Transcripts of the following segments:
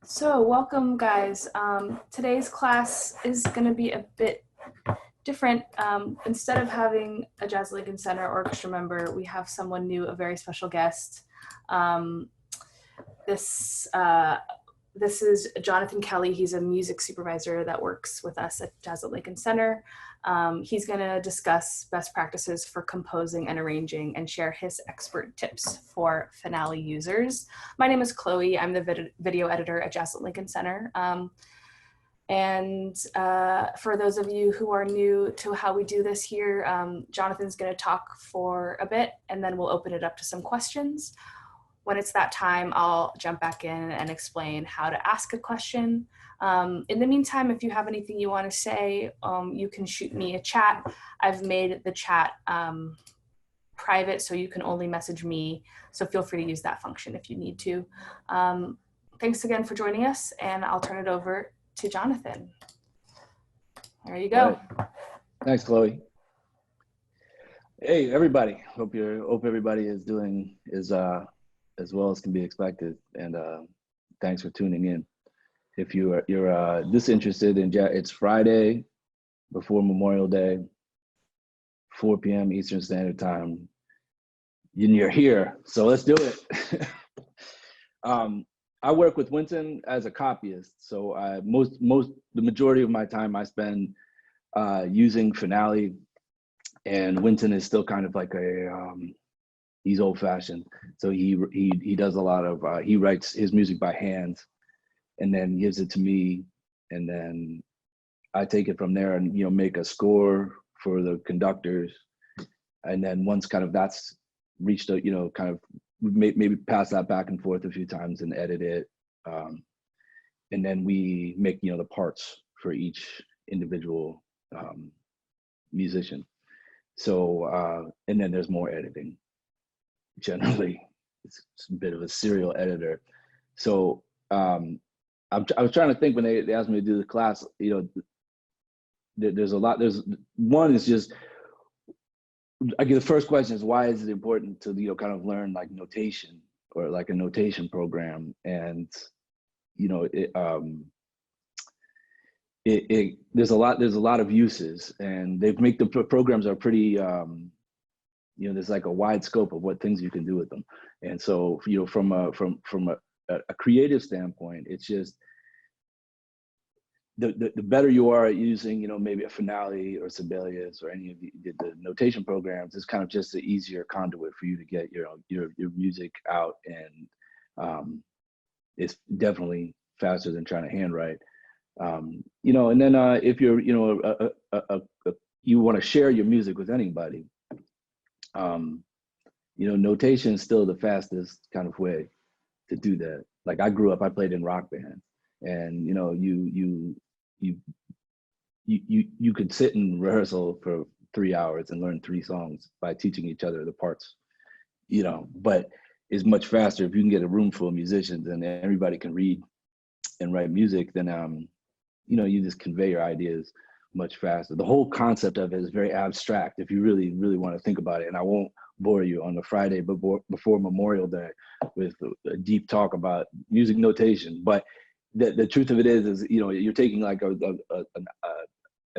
So welcome guys. Today's class is going to be a bit different. Instead of having a Jazz Lincoln Center orchestra member, we have someone new, a very special guest. Um, this uh, this is Jonathan Kelly. He's a music supervisor that works with us at Jazz at Lincoln Center. He's going to discuss best practices for composing and arranging and share his expert tips for finale users. My name is Chloe. I'm the video editor at Jazz at Lincoln Center. For those of you who are new to how we do this here, Jonathan's going to talk for a bit and then we'll open it up to some questions. When it's that time, I'll jump back in and explain how to ask a question. In the meantime, if you have anything you want to say, you can shoot me a chat. I've made the chat private, so you can only message me. So feel free to use that function if you need to. Thanks again for joining us, and I'll turn it over to Jonathan. There you go. Right. Thanks, Chloe. Hey, everybody. Hope everybody is doing as well as can be expected, and thanks for tuning in. If you're disinterested in jazz, it's Friday before Memorial Day, 4 p.m. Eastern Standard Time. You're here, so let's do it. I work with Wynton as a copyist, so the majority of my time I spend using Finale, and Wynton is still kind of like he's old-fashioned, so he does a lot of he writes his music by hand and then gives it to me, and then I take it from there and make a score for the conductors, and then once kind of that's reached a kind of maybe pass that back and forth a few times and edit it, and then we make the parts for each individual musician. So and then there's more editing. Generally, it's a bit of a serial editor. So I was trying to think when they asked me to do the class. There's a lot. There's one is just, I guess the first question is, why is it important to kind of learn like notation or like a notation program? And there's a lot of uses, and they make the programs are pretty. There's like a wide scope of what things you can do with them. And so, from a creative standpoint, it's just the better you are at using, maybe a Finale or Sibelius or any of the notation programs, it's kind of just the easier conduit for you to get your music out. And it's definitely faster than trying to handwrite. And then if you're, you want to share your music with anybody, notation is still the fastest kind of way to do that. Like I played in rock bands, and you could sit in rehearsal for 3 hours and learn 3 songs by teaching each other the parts, but it's much faster if you can get a room full of musicians and everybody can read and write music. Then you just convey your ideas much faster. The whole concept of it is very abstract if you really want to think about it, and I won't bore you on the Friday before Memorial Day with a deep talk about music notation. But the truth of it is you're taking like an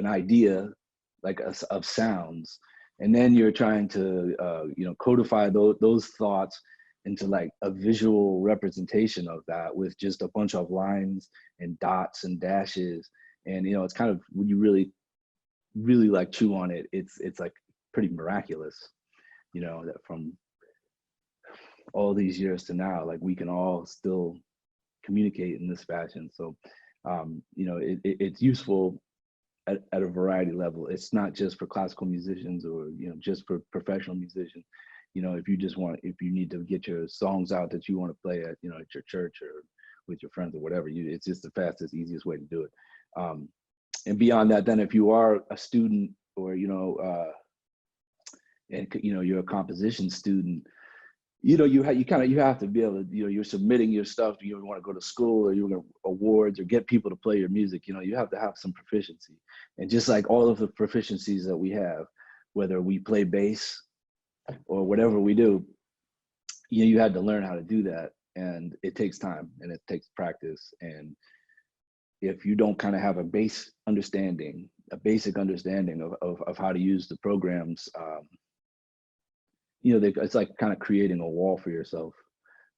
idea like of sounds, and then you're trying to codify those thoughts into like a visual representation of that with just a bunch of lines and dots and dashes. And it's kind of, when you really like chew on it, it's like pretty miraculous, that from all these years to now, like we can all still communicate in this fashion. So it's useful at a variety level. It's not just for classical musicians or just for professional musicians. If you need to get your songs out that you want to play at at your church or with your friends or whatever, it's just the fastest, easiest way to do it. And beyond that, then if you are a student or and you're a composition student, you have to be able to, you're submitting your stuff, you want to go to school or you're going to awards or get people to play your music, you have to have some proficiency. And just like all of the proficiencies that we have, whether we play bass or whatever we do, you had to learn how to do that. and it takes time and it takes practice. And if you don't kind of have a basic understanding of how to use the programs, it's like kind of creating a wall for yourself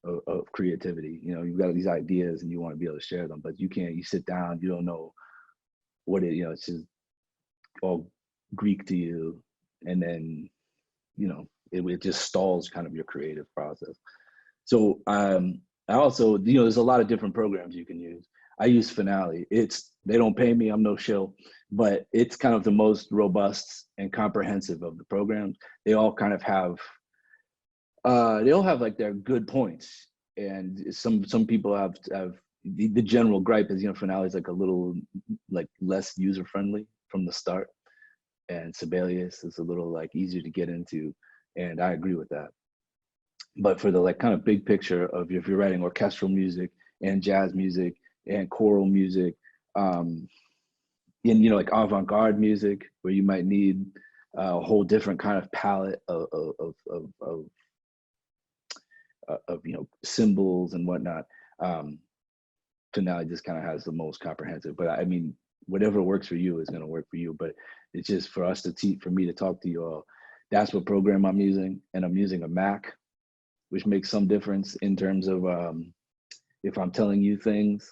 of creativity. You've got these ideas and you want to be able to share them, but you can't. You sit down, you don't know what it's just all Greek to you, and then it just stalls kind of your creative process. So I also, there's a lot of different programs you can use. I use Finale. They don't pay me, I'm no shill, but it's kind of the most robust and comprehensive of the programs. They all kind of have like their good points, and some people have the general gripe is Finale is like a little like less user friendly from the start, and Sibelius is a little like easier to get into, and I agree with that. But for the like kind of big picture of if you're writing orchestral music and jazz music and choral music, and like avant-garde music where you might need a whole different kind of palette of symbols and whatnot. Finale just kind of has the most comprehensive. But I mean, whatever works for you is going to work for you. But it's just for us for me to talk to you all. That's what program I'm using, and I'm using a Mac, which makes some difference in terms of if I'm telling you things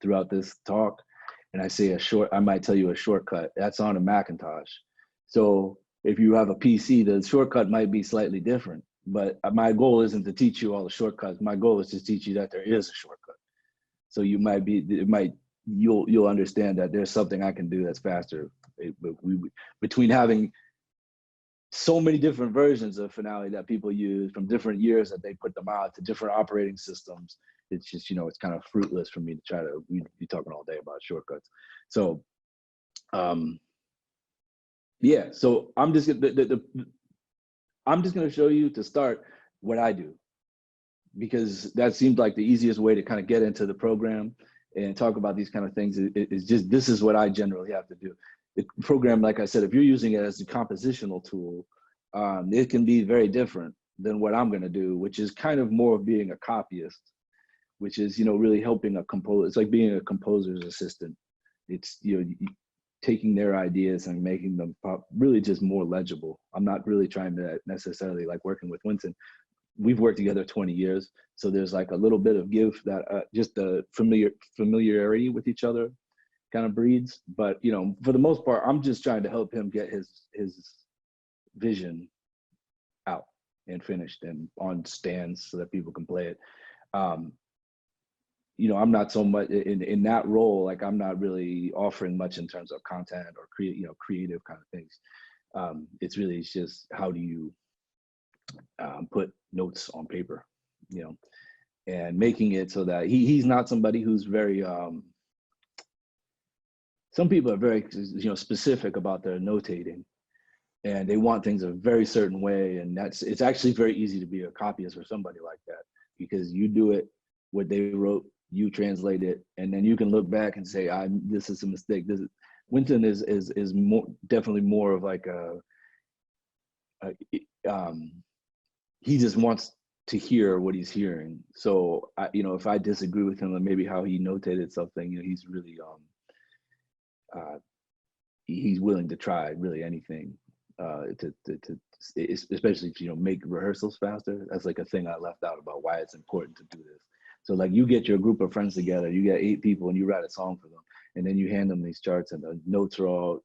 throughout this talk, and I say I might tell you a shortcut, that's on a Macintosh. So if you have a PC, the shortcut might be slightly different, but my goal isn't to teach you all the shortcuts. My goal is to teach you that there is a shortcut. So you'll understand that there's something I can do that's faster. Between having so many different versions of Finale that people use from different years that they put them out to different operating systems, it's just, it's kind of fruitless for me to try to be talking all day about shortcuts. So, yeah, so I'm just gonna show you to start what I do, because that seemed like the easiest way to kind of get into the program and talk about these kind of things. Is just, this is what I generally have to do. The program, like I said, if you're using it as a compositional tool, it can be very different than what I'm going to do, which is kind of more of being a copyist, which is, really helping a composer. It's like being a composer's assistant. It's, taking their ideas and making them really just more legible. I'm not really trying to necessarily like working with Wynton. We've worked together 20 years. So there's like a little bit of give that just the familiarity with each other kind of breeds. But, for the most part, I'm just trying to help him get his vision out and finished and on stands so that people can play it. I'm not so much in that role. Like, I'm not really offering much in terms of content or creative kind of things. It's just, how do you put notes on paper, and making it so that he's not somebody who's very, some people are very, specific about their notating, and they want things a very certain way. And it's actually very easy to be a copyist for somebody like that, because you do it, what they wrote, you translate it, and then you can look back and say, this is a mistake. Wynton is definitely more of like he just wants to hear what he's hearing. So if I disagree with him on maybe how he notated something, he's really he's willing to try really anything especially to make rehearsals faster. That's like a thing I left out about why it's important to do this. So like, you get your group of friends together, you get 8 people, and you write a song for them, and then you hand them these charts, and the notes are all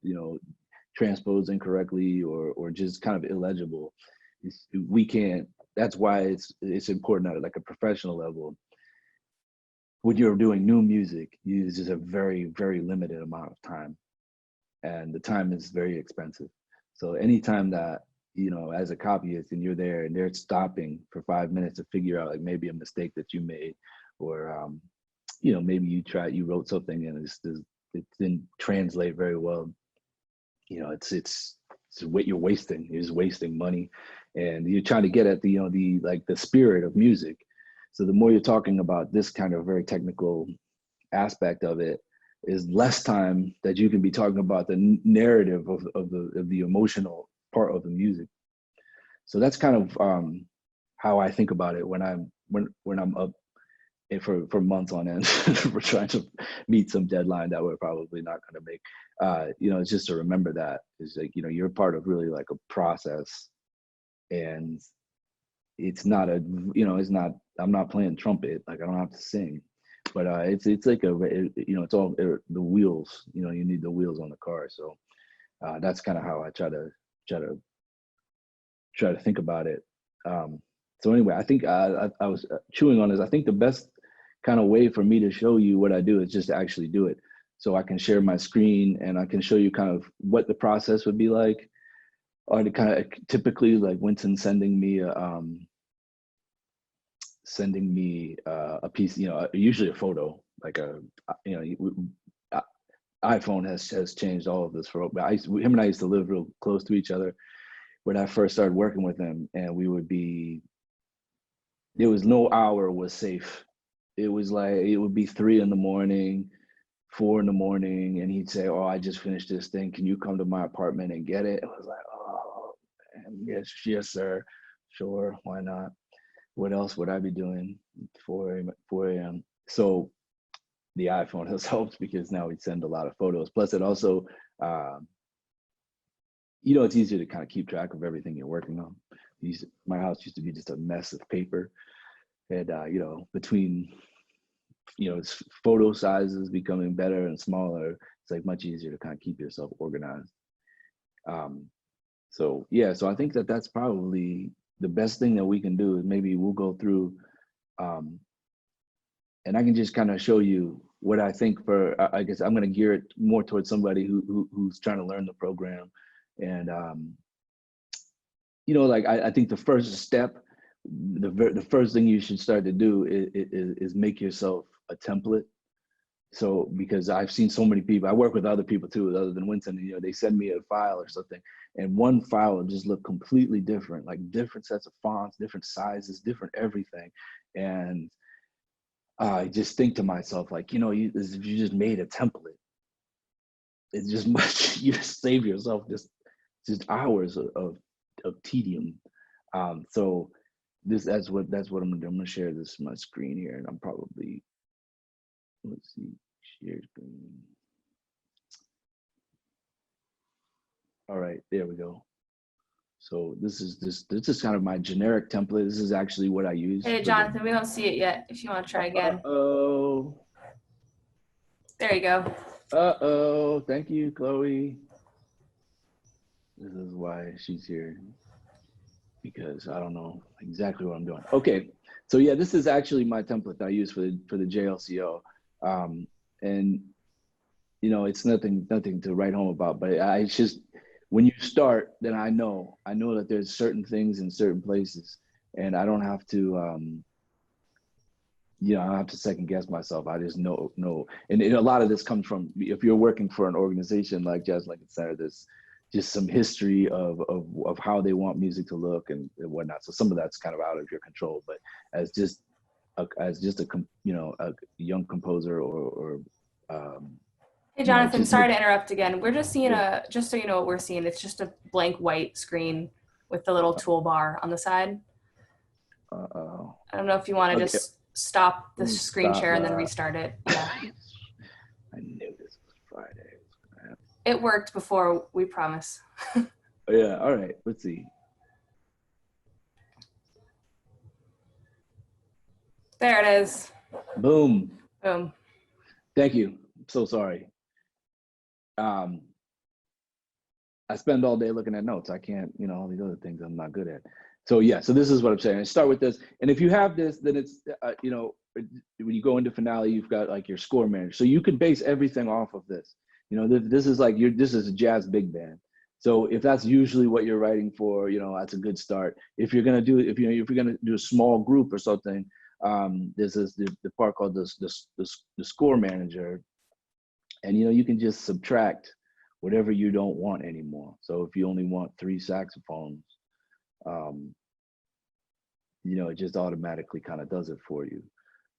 transposed incorrectly or just kind of illegible. We can't. That's why it's important at like a professional level. When you're doing new music, you just have very, very limited amount of time, and the time is very expensive. So anytime that as a copyist, and you're there and they're stopping for 5 minutes to figure out like maybe a mistake that you made, or maybe you wrote something and it didn't translate very well, it's what you're wasting. You're just wasting money, and you're trying to get at the spirit of music. So the more you're talking about this kind of very technical aspect of it, is less time that you can be talking about the narrative of the emotional part of the music. So that's kind of how I think about it when I'm when I'm up and for months on end for trying to meet some deadline that we're probably not going to make. You know, it's just to remember that it's like, you know, you're part of really like a process, and it's not a, you know, it's not, I'm not playing trumpet, like I don't have to sing, but it's like you know, it's all the wheels, you know, you need the wheels on the car. So that's kind of how I try to think about it. So anyway, I think I was chewing on this. I think the best kind of way for me to show you what I do is just to actually do it. So I can share my screen and I can show you kind of what the process would be like, or to kind of typically like Wynton sending me a piece, you know, usually a photo, like a, you know, iPhone has changed all of this for, but him and I used to live real close to each other when I first started working with him, and there was no hour was safe. It was like, it would be 3 a.m, 4 a.m, and he'd say, "Oh, I just finished this thing. Can you come to my apartment and get it?" I was like, "Oh, man, yes, sir. Sure, why not? What else would I be doing 4 a.m.? So the iPhone has helped because now we send a lot of photos. Plus it also, you know, it's easier to kind of keep track of everything you're working on. My house used to be just a mess of paper. And, you know, between, you know, photo sizes becoming better and smaller, it's like much easier to kind of keep yourself organized. So yeah, so I think that that's probably the best thing that we can do is maybe we'll go through, and I can just kind of show you what I think for, I guess I'm going to gear it more towards somebody who's trying to learn the program. And, you know, like I think the first step, the first thing you should start to do is make yourself a template. So, because I've seen so many people, I work with other people too, other than Wynton, you know, they send me a file or something, and one file will just look completely different, like different sets of fonts, different sizes, different everything. And I just think to myself, like, you know, if you just made a template, it's just much, you just save yourself just hours of tedium. So that's what I'm gonna do. I'm gonna share this my screen here, and I'm probably, let's see, share screen. All right, there we go. So this is kind of my generic template. This is actually what I use. Hey, Jonathan, we don't see it yet. If you want to try again. Uh-oh. There you go. Uh-oh. Thank you, Chloe. This is why she's here, because I don't know exactly what I'm doing. Okay, so yeah, this is actually my template that I use for the JLCO. And you know, it's nothing to write home about, but it's just, when you start, then I know that there's certain things in certain places, and I don't have to, you know, I don't have to second guess myself. I just know. And a lot of this comes from, if you're working for an organization like Jazz Lincoln Center, there's just some history of how they want music to look and whatnot. So some of that's kind of out of your control, but as just a you know, a young composer or Hey, you know, Jonathan, just sorry to interrupt again. We're just seeing yeah. just so you know what we're seeing, it's just a blank white screen with the little toolbar on the side. Uh-oh. I don't know if you want to Okay. just stop the screen Stop share and then that. restart it. Yeah. I knew this was Friday. It worked before, we promise. Yeah, all right, let's see. There it is. Boom. Boom. Thank you. I'm so sorry. I spend all day looking at notes. I can't, you know, all these other things I'm not good at. So yeah, so this is what I'm saying. I start with this, and if you have this, then it's, you know, when you go into finale, you've got like your score manager. So you can base everything off of this. You know, this is like this is a jazz big band. So if that's usually what you're writing for, you know, that's a good start. If you're gonna do, if you're gonna do a small group or something, this is the part called the score manager, and you know, you can just subtract whatever you don't want anymore. So if you only want 3 saxophones, you know, it just automatically kind of does it for you.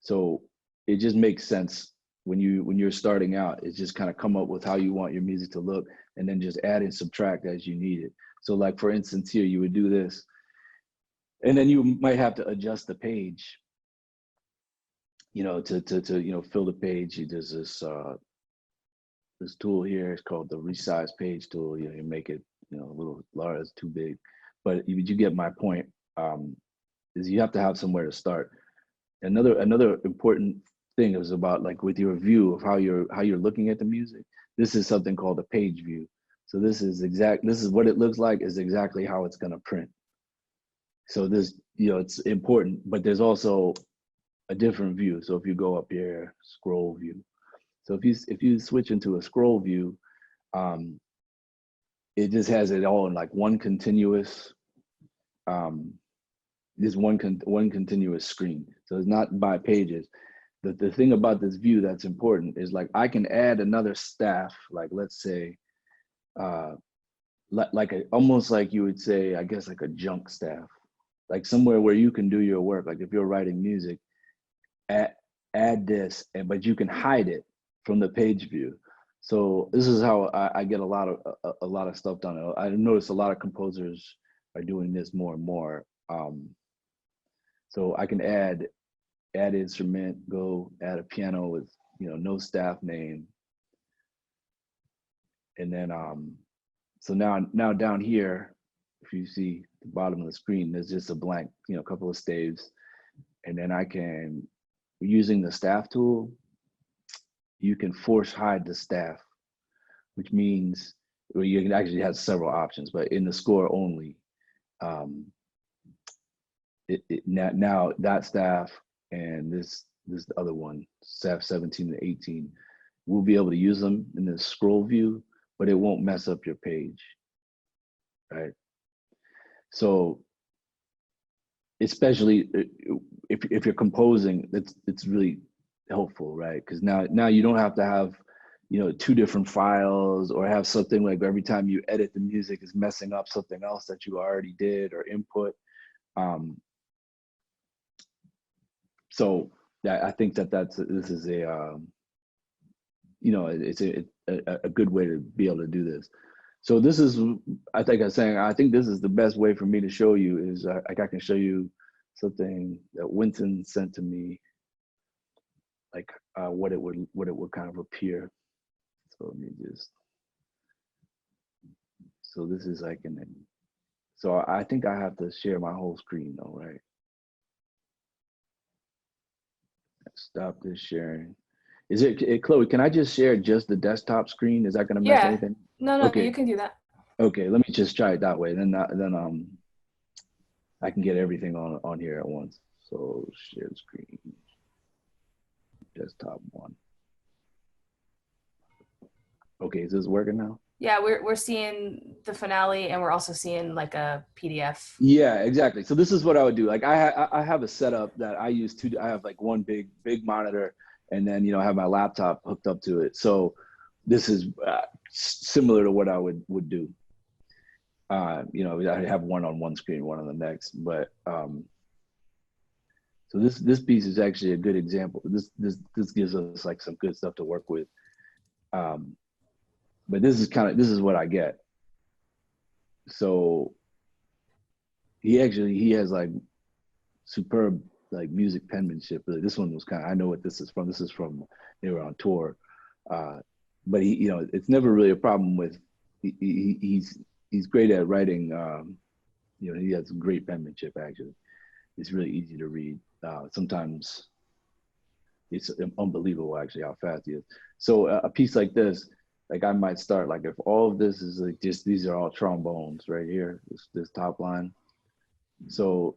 So it just makes sense when you're starting out. It's just kind of come up with how you want your music to look, and then just add and subtract as you need it. So like for instance here, you would do this, and then you might have to adjust the page. to fill the page, there's this tool here. It's called the resize page tool. You make it a little large, it's too big, but you get my point. Is you have to have somewhere to start. Another important thing is about, like, with your view of how you're looking at the music. This is something called a page view. So this is what it looks like, is exactly how it's going to print. So this, it's important, but there's also a different view. So if you go up here, scroll view. So if you switch into a scroll view, it just has it all in like one continuous, one continuous screen. So it's not by pages. The thing about this view that's important is, like, I can add another staff, like, let's say, almost like you would say, I guess, like a junk staff, like somewhere where you can do your work. Like if you're writing music, add this, but you can hide it from the page view. So this is how I get a lot of stuff done. I notice a lot of composers are doing this more and more. So I can add instrument, go add a piano with no staff name, and then so now down here, if you see the bottom of the screen, there's just a blank, couple of staves, and then I can, using the staff tool, you can force hide the staff, which means, well, you can actually have several options, but in the score only, now that staff and this other one, staff 17 and 18, we'll be able to use them in the scroll view, but it won't mess up your page, right? So especially if you're composing, it's really helpful, right? Because now you don't have to have two different files, or have something like every time you edit the music is messing up something else that you already did or input. So I think this is it's a good way to be able to do this. So this is, I think this is the best way for me to show you is, I can show you something that Wynton sent to me, like what it would kind of appear. So let me just, so this is like so I think I have to share my whole screen though, right? Stop this sharing. Is it Chloe, can I just share just the desktop screen? Is that going to mess anything? No, Okay. You can do that. Okay, let me just try it that way. Then I can get everything on here at once. So share the screen, desktop 1. Okay, is this working now? Yeah, we're seeing the finale, and we're also seeing like a PDF. Yeah, exactly. So this is what I would do. Like I have a setup that I use I have like one big monitor, and then I have my laptop hooked up to it. So this is similar to what I would do. I have one on one screen, one on the next, but so this piece is actually a good example. This gives us like some good stuff to work with. But this is what I get. So he has like superb like music penmanship. This one was I know what this is from. This is from, they were on tour. But he, it's never really a problem with, he's great at writing. He has great penmanship, actually. It's really easy to read. Sometimes it's unbelievable actually how fast he is. So a piece like this, like I might start, like if all of this is like just, these are all trombones right here, this top line. So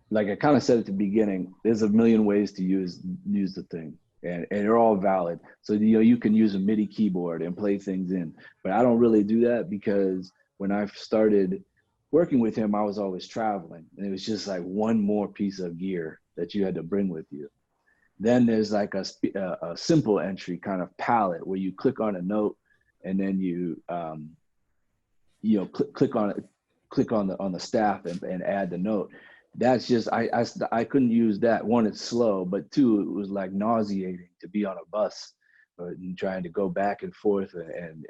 like I kind of said at the beginning, there's a million ways to use the thing, and they're all valid. So you can use a MIDI keyboard and play things in, but I don't really do that because when I started working with him, I was always traveling, and it was just like one more piece of gear that you had to bring with you. Then there's like a simple entry kind of palette where you click on a note, and then you click on the staff and add the note. That's just I couldn't use that. One, it's slow, but two, it was like nauseating to be on a bus and trying to go back and forth and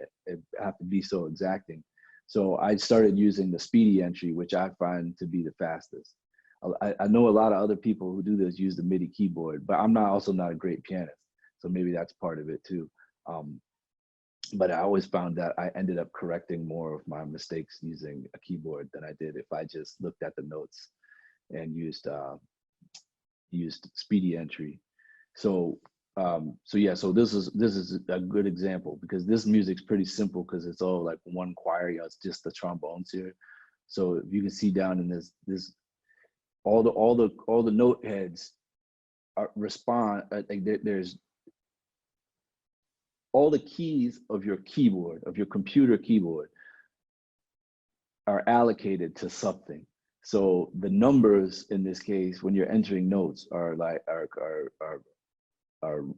have to be so exacting. So I started using the speedy entry, which I find to be the fastest. I know a lot of other people who do this use the MIDI keyboard, but I'm also not a great pianist. So maybe that's part of it too. But I always found that I ended up correcting more of my mistakes using a keyboard than I did if I just looked at the notes and used speedy entry. So yeah, so this is a good example because this music's pretty simple because it's all like one choir, it's just the trombones here. So if you can see down in this all the note heads respond, like there's all the keys of your keyboard, of your computer keyboard, are allocated to something. So the numbers in this case, when you're entering notes, are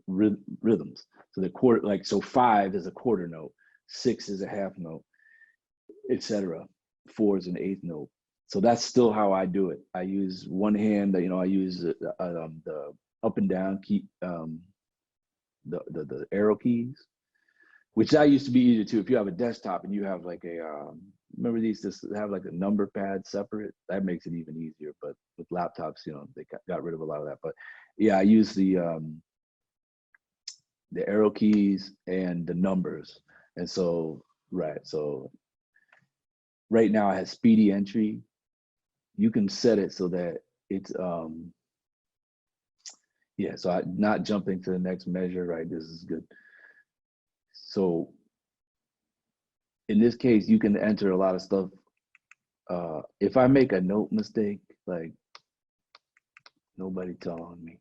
rhythms. So the quarter, like, so 5 is a quarter note, 6 is a half note, etc. 4 is an eighth note. So that's still how I do it. I use one hand. I use the up and down key, the arrow keys, which that used to be easier too. If you have a desktop and you have like remember these just have like a number pad separate, that makes it even easier. But with laptops, they got rid of a lot of that. But yeah, I use the arrow keys and the numbers. And so, so right now I have speedy entry. You can set it so that it's, yeah, so I'm not jumping to the next measure, right? This is good. So in this case, you can enter a lot of stuff. If I make a note mistake, like, nobody telling me.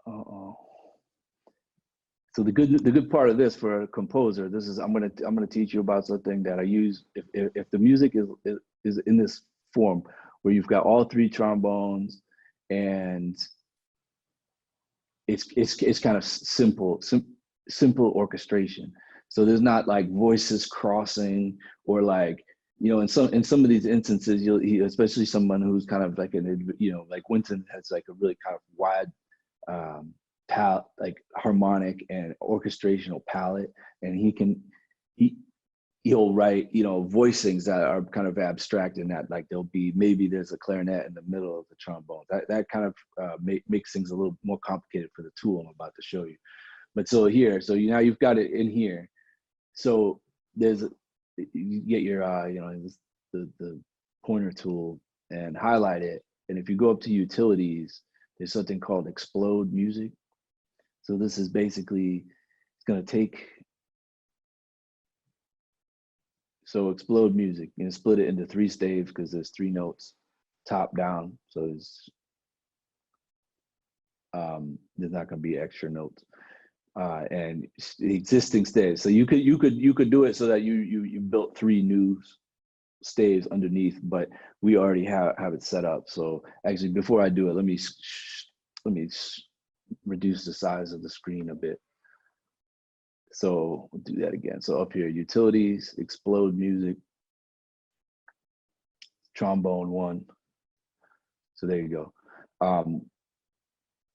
Uh-oh. So the good part of this for a composer, this is I'm gonna teach you about something that I use if the music is in this form where you've got all 3 trombones and it's kind of simple orchestration. So there's not like voices crossing or like, in some of these instances, especially someone who's kind of like like Wynton has like a really kind of wide palette, like harmonic and orchestrational palette, and he'll write voicings that are kind of abstract in that, like maybe there's a clarinet in the middle of the trombone. That kind of makes things a little more complicated for the tool I'm about to show you. But so here, now you've got it in here. So you get your the pointer tool and highlight it, and if you go up to utilities, there's something called explode music. So this is basically, it's going to take, so explode music, split it into 3 staves because there's 3 notes, top down. So there's not going to be extra notes, and the existing staves. So you could do it so that you built 3 new staves underneath, but we already have it set up. So actually, before I do it, let me reduce the size of the screen a bit. So we'll do that again. So up here, utilities, explode music, trombone 1. So there you go.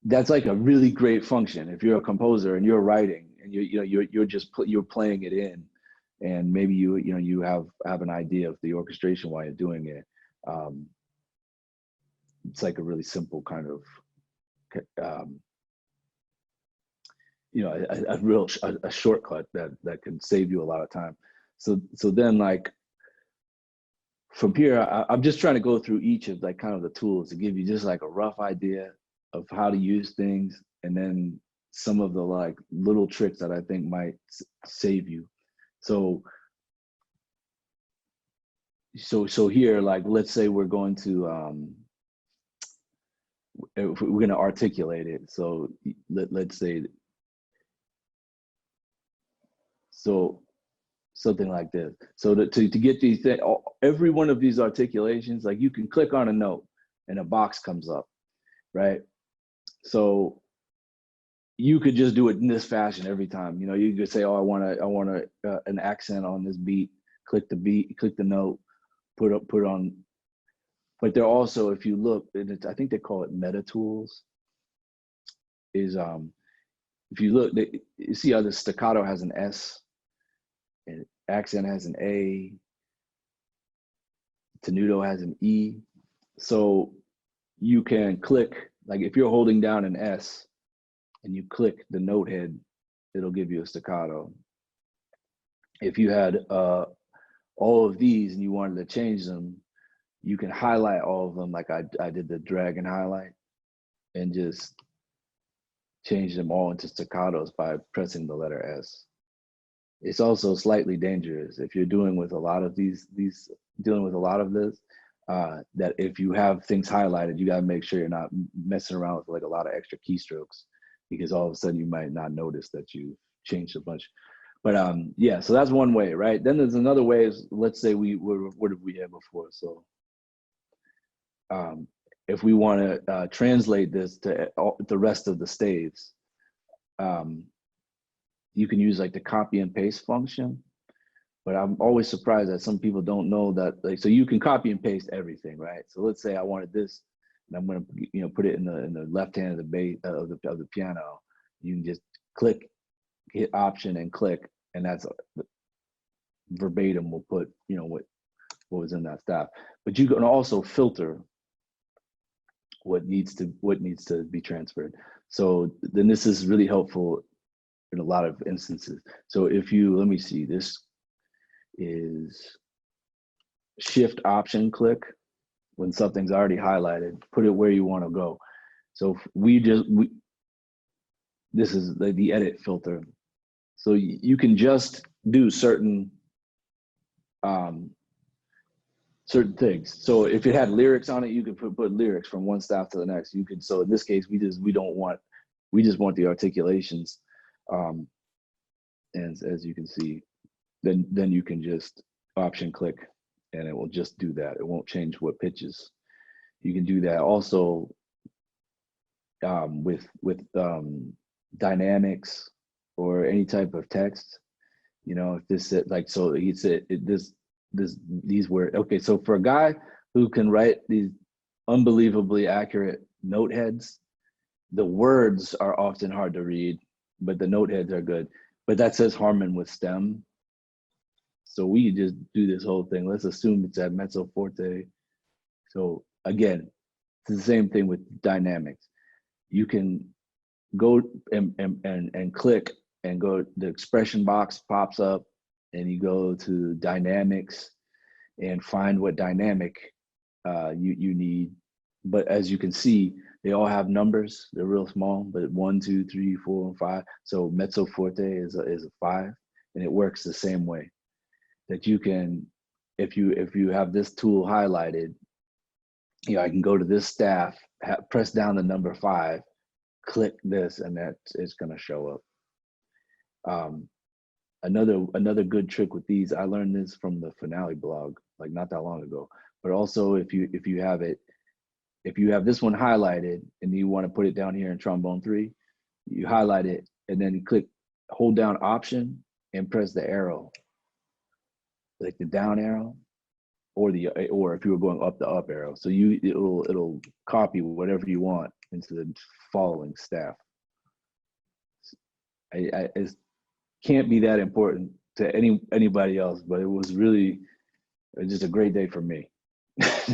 That's like a really great function if you're a composer and you're writing and you're playing it in, and maybe you have an idea of the orchestration while you're doing it. It's like a really simple kind of a shortcut that can save you a lot of time. So then, like, from here, I'm just trying to go through each of like kind of the tools to give you just like a rough idea of how to use things, and then some of the like little tricks that I think might save you. So here, like, let's say we're going to we're going to articulate it. So let's say, so something like this. So to get these things, every one of these articulations, like, you can click on a note and a box comes up, right? So you could just do it in this fashion every time. You could say, oh, I want an accent on this beat. Click the beat, click the note, put on. But they're also, if you look, and I think they call it meta tools. Is if you look, you see how the staccato has an S, and accent has an A, Tenuto has an E. So you can click, like if you're holding down an S and you click the note head, it'll give you a staccato. If you had all of these and you wanted to change them, you can highlight all of them like I did the drag and highlight, and just change them all into staccatos by pressing the letter S. It's also slightly dangerous if you're dealing with a lot of this, that if you have things highlighted, you gotta make sure you're not messing around with like a lot of extra keystrokes, because all of a sudden you might not notice that you changed a bunch. But yeah, so that's one way, right? Then there's another way is, let's say what did we have before? So if we want to translate this to the rest of the staves, you can use like the copy and paste function. But I'm always surprised that some people don't know that, like, so you can copy and paste everything, right? So let's say I wanted this, and I'm going to put it in the left hand of the bass of the piano. You can just click, hit Option and click, and that's verbatim. We'll put what was in that staff. But you can also filter what needs to be transferred. So then this is really helpful in a lot of instances. So if you, let me see, this is Shift Option click. When something's already highlighted, put it where you want to go. So this is the edit filter. So you can just do certain things. So if it had lyrics on it, you could put lyrics from one staff to the next. You could, so in this case, we just want the articulations. And as you can see, then you can just Option click and it will just do that. It won't change what pitches. You can do that also with dynamics or any type of text. If this like, so he said these were okay. So for a guy who can write these unbelievably accurate note heads, the words are often hard to read, but the note heads are good. But that says Harmon with stem. So we just do this whole thing. Let's assume it's at mezzo forte. So again, it's the same thing with dynamics. You can go and click and go, the expression box pops up and you go to dynamics and find what dynamic you need. But as you can see, they all have numbers. They're real small, but 1, 2, 3, 4, and 5. So mezzo forte is a 5, and it works the same way. That you can, if you have this tool highlighted, I can go to this staff, press down the number 5, click this, and it's going to show up. Another good trick with these, I learned this from the Finale blog, like not that long ago. But also, if you have this one highlighted and you want to put it down here in trombone 3, you highlight it and then you hold down Option and press the arrow, like the down arrow, or if you were going up, the up arrow. So it'll copy whatever you want into the following staff. It can't be that important to anybody else, but it was just a great day for me.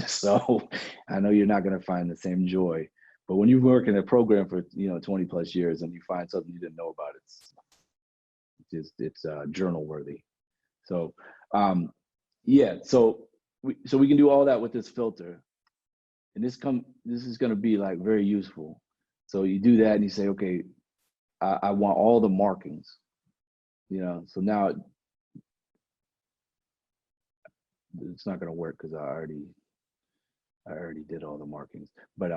So I know you're not going to find the same joy, but when you work in a program for 20 plus years and you find something you didn't know about, it's journal worthy. So yeah, so we can do all that with this filter, and this is going to be like very useful. So you do that and you say, okay, I want all the markings, so now it's not going to work because I already did all the markings. But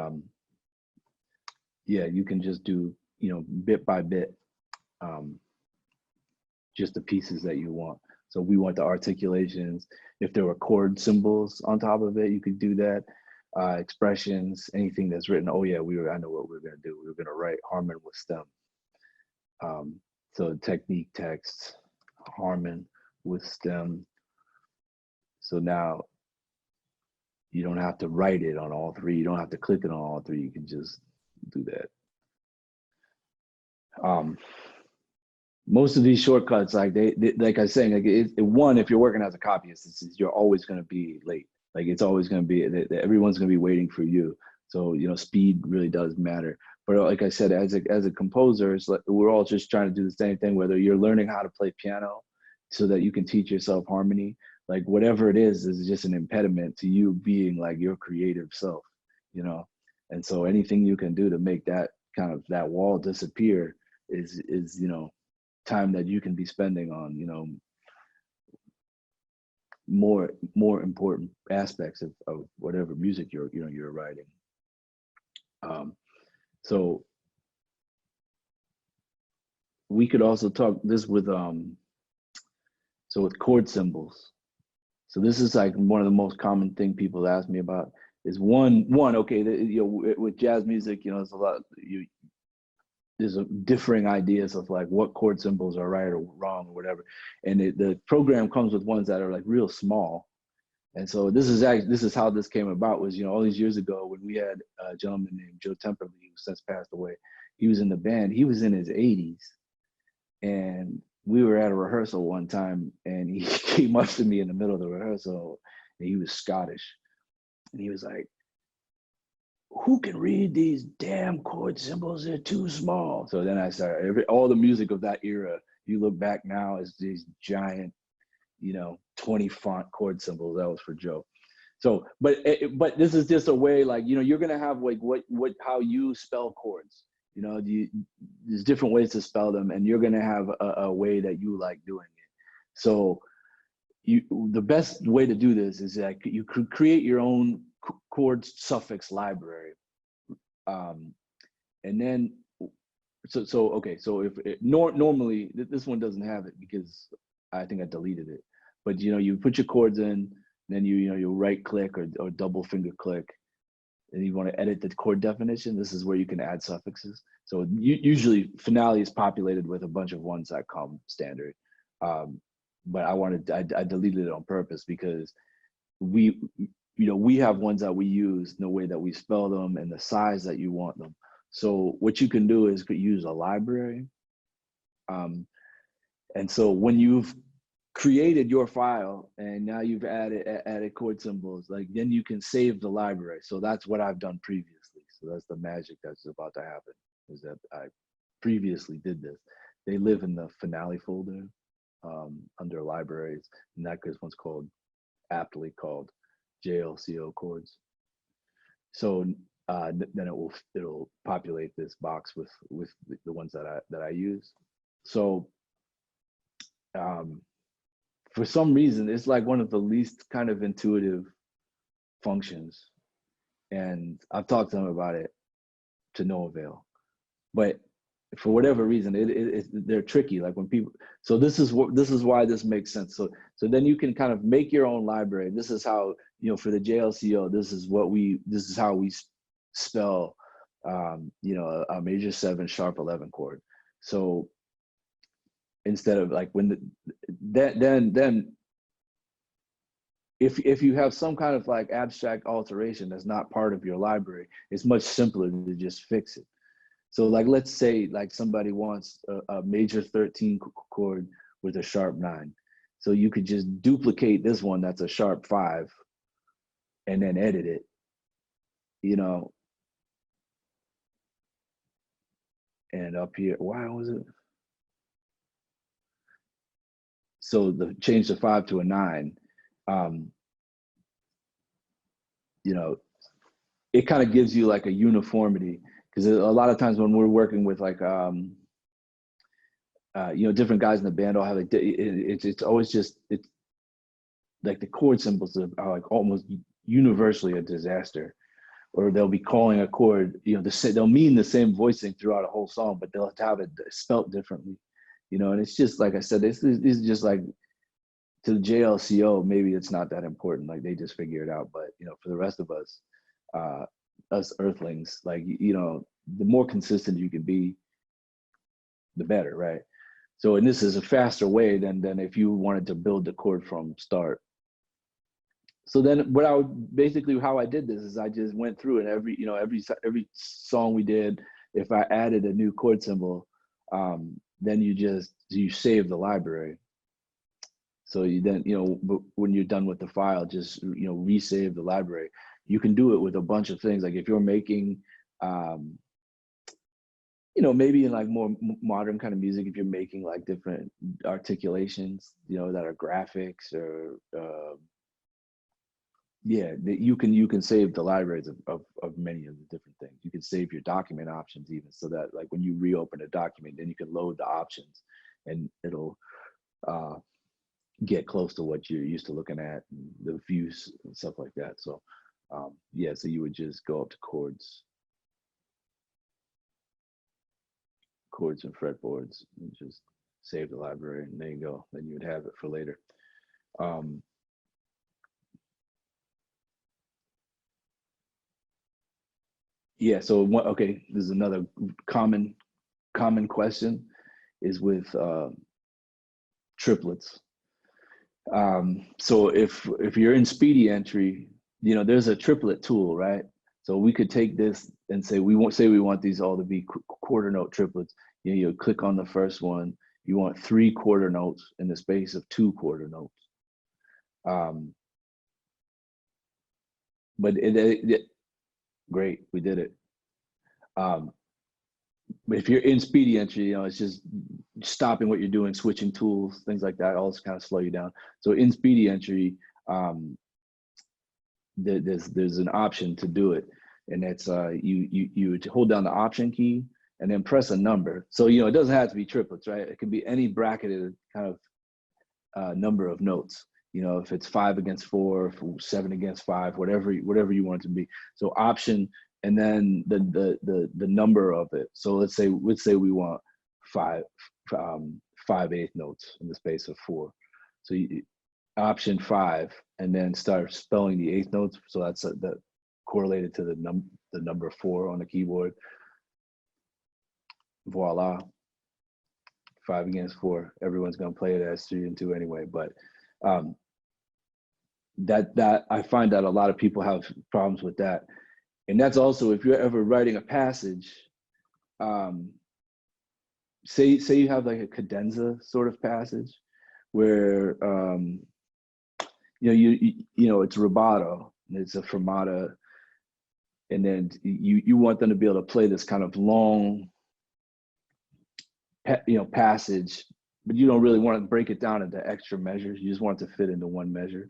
yeah, you can just do bit by bit, just the pieces that you want. So we want the articulations. If there were chord symbols on top of it, you could do that. Expressions, anything that's written. Oh yeah, I know what we were gonna do. We were gonna write Harmon with stem. So technique text, Harmon with stem. So now you don't have to write it on all 3. You don't have to click it on all 3. You can just do that. Most of these shortcuts, like I was saying, like one, if you're working as a copyist, you're always going to be late. Like it's always going to be, everyone's going to be waiting for you. So, you know, speed really does matter. But like I said, as a composer, it's like we're all just trying to do the same thing, whether you're learning how to play piano so that you can teach yourself harmony, like whatever it is just an impediment to you being like your creative self, you know? And so anything you can do to make that kind of that wall disappear is, you know, time that you can be spending on, you know, more important aspects of whatever music you're writing. So we could also talk this with so with chord symbols. So this is like one of the most common thing people ask me about is one okay, you know, with jazz music, you know, there's a lot there's differing ideas of like what chord symbols are right or wrong or whatever, and the program comes with ones that are like real small. And so this is how this came about was, you know, all these years ago when we had a gentleman named Joe Temperley, who since passed away. He was in the band. He was in his 80s, and we were at a rehearsal one time, and he came up to me in the middle of the rehearsal, and he was Scottish, and he was like, "Who can read these damn chord symbols? They're too small." So then I started all the music of that era. You look back now as these giant, you know, 20 font chord symbols. That was for Joe. So, but this is just a way, like, you know, you're gonna have like how you spell chords. You know, there's different ways to spell them, and you're gonna have a way that you like doing it. So, the best way to do this is that you could create your own chord suffix library, and then so okay. So if normally this one doesn't have it because I think I deleted it. But you know, you put your chords in, then you right click or double finger click, and you want to edit the chord definition. This is where you can add suffixes. So usually finale is populated with a bunch of ones that come standard. But I deleted it on purpose because we have ones that we use in the way that we spell them and the size that you want them. So what you can do is use a library. And so when you've created your file and now you've added chord symbols, like then you can save the library. So that's what I've done previously. So that's the magic that's about to happen, is that I previously did this. They live in the finale folder under libraries, and that one's aptly called JLCO chords. So then it'll populate this box with the ones that I use. So for some reason, it's like one of the least kind of intuitive functions. And I've talked to them about it to no avail. But for whatever reason, they're tricky. Like when people, so this is why this makes sense. So then you can kind of make your own library. This is how, you know, for the JLCO, this is how we spell, you know, a major 7 sharp 11 chord. So instead of like then if you have some kind of like abstract alteration that's not part of your library, it's much simpler to just fix it. So like, let's say like somebody wants a major 13 chord with a sharp 9. So you could just duplicate this one that's a sharp 5 and then edit it, you know. And up here, why was it? So change the 5 to a 9. You know, it kind of gives you like a uniformity, because a lot of times when we're working with like you know, different guys in the band all have like it's always just, it's like the chord symbols are like almost universally a disaster. Or they'll be calling a chord, you know, they'll mean the same voicing throughout a whole song, but they'll have it spelt differently, you know. And it's just like I said, this is just like, to the JLCO, maybe it's not that important. Like they just figure it out. But you know, for the rest of us, us earthlings, like, you know, the more consistent you can be, the better, right? So, and this is a faster way than if you wanted to build the chord from start. So then what I would basically, how I did this is I just went through, and every song we did, if I added a new chord symbol, then you save the library. So you then, but when you're done with the file, just, resave the library. You can do it with a bunch of things. Like if you're making, maybe in like more modern kind of music, if you're making like different articulations, that are graphics or, yeah, you can save the libraries of many of the different things. You can save your document options even, so that like when you reopen a document, then you can load the options and it'll get close to what you're used to looking at, and the views and stuff like that. So yeah, so you would just go up to chords and fretboards and just save the library, and there you go. Then you would have it for later. Yeah, so okay, this is another common question is with triplets. So if you're in speedy entry, there's a triplet tool, right? So we could take this and say we want these all to be quarter note triplets. You click on the first one. You want 3 quarter notes in the space of 2 quarter notes. But great, we did it. But if you're in speedy entry, it's just stopping what you're doing, switching tools, things like that, all kind of slow you down. So in speedy entry, there's an option to do it, and that's you hold down the option key and then press a number. So it doesn't have to be triplets, right? It can be any bracketed kind of number of notes. If it's 5 against 4, 7 against 5, whatever you want it to be. So option, and then the number of it. So let's say we want 5/8 notes in the space of 4. So option 5, and then start spelling the 8th notes. So that's that correlated to the number 4 on the keyboard. Voila. 5 against 4. Everyone's gonna play it as 3 and 2 anyway. But that I find that a lot of people have problems with that. And that's also if you're ever writing a passage, say you have like a cadenza sort of passage where it's rubato, it's a fermata, and then you want them to be able to play this kind of long passage, but you don't really want to break it down into extra measures. You just want it to fit into one measure.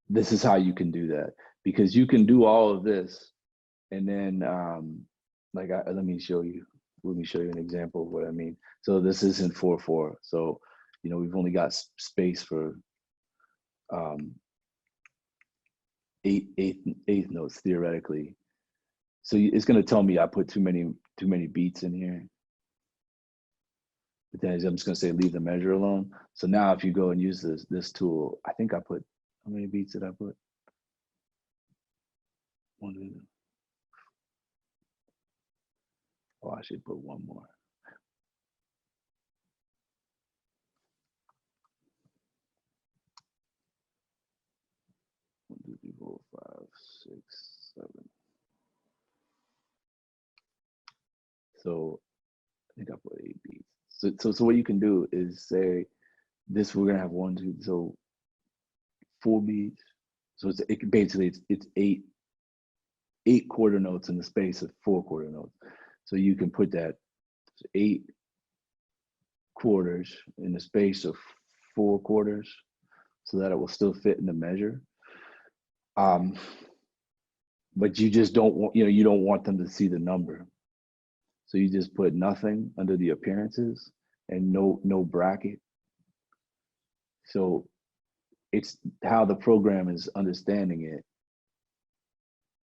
This is how you can do that, because you can do all of this, and then let me show you an example of what I mean. So this isn't 4/4. So we've only got space for eighth notes theoretically. So it's going to tell me I put too many beats in here. But then I'm just going to say leave the measure alone. So now if you go and use this tool, I think I put, how many beats did I put? 1. Oh, I should put 1 more. 1, 2, 3, 4, 5, 6, 7. So I think I put 8 beats. So what you can do is say this, we're gonna have 1, 2, so 4 beats. So it's 8 quarter notes in the space of 4 quarter notes. So you can put that 8 quarters in the space of 4 quarters, so that it will still fit in the measure. But you just don't want, you don't want them to see the number. So you just put nothing under the appearances and no bracket. So it's how the program is understanding it.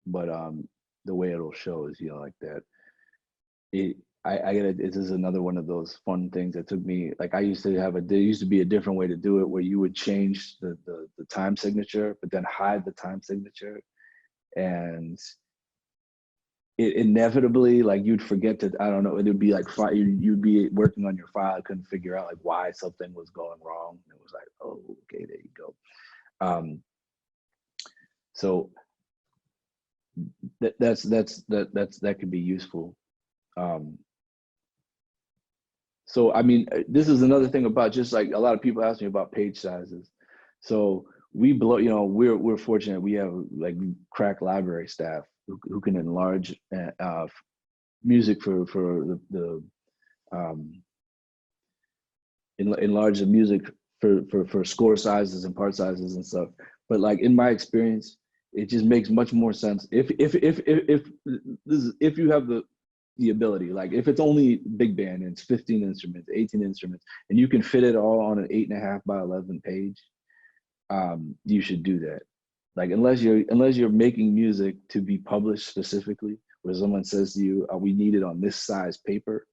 But the way it'll show is, like that. This is another one of those fun things that took me, like there used to be a different way to do it, where you would change the time signature, but then hide the time signature. And it inevitably, like you'd forget to, I don't know, it would be like you'd be working on your file, couldn't figure out like why something was going wrong. It was like, oh, okay, there you go. So that could be useful. So, I mean, this is another thing about just like a lot of people ask me about page sizes. So we blow, you know, we're fortunate. We have like crack library staff who can enlarge music for the enlarge the music for score sizes and part sizes and stuff. But like in my experience, it just makes much more sense if you have the ability, like if it's only big band and it's 15 instruments, 18 instruments, and you can fit it all on an 8.5 by 11 page, you should do that. Like unless you're making music to be published specifically, where someone says to you, we need it on this size paper.